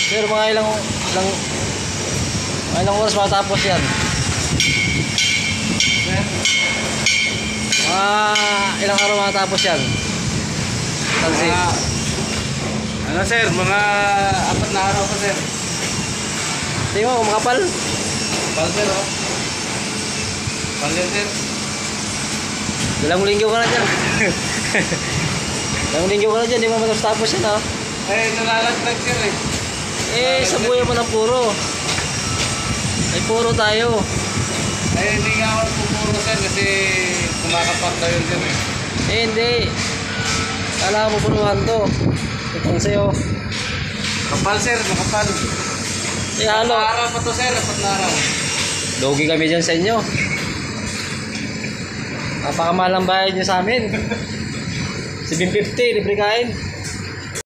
Sir, mga ilang oras matapos yan? Mga ilang araw matapos yan? Tansi. Ano sir, mga 4 na araw pa sir. Tingnan mo, makapal. Kapal sir oh. Kapal yan sir. Dalang linggo ka na dyan. Dalang linggo ka na dyan, di mo matapos yan ha. Eh, nalalaglag sir eh. Sa buhay mo ng puro. Ay puro tayo. Eh, hindi nga ako pupuro sir kasi kumakapak daw yun sir eh. Hindi. Kala mo puruhan to. Itong sa'yo. Kapal sir, makapal. Halo. 4 araw pa to sir, 4 na araw. Logi kami dyan sa inyo. Napakamahal ang bayad nyo sa amin. 750, libre kain.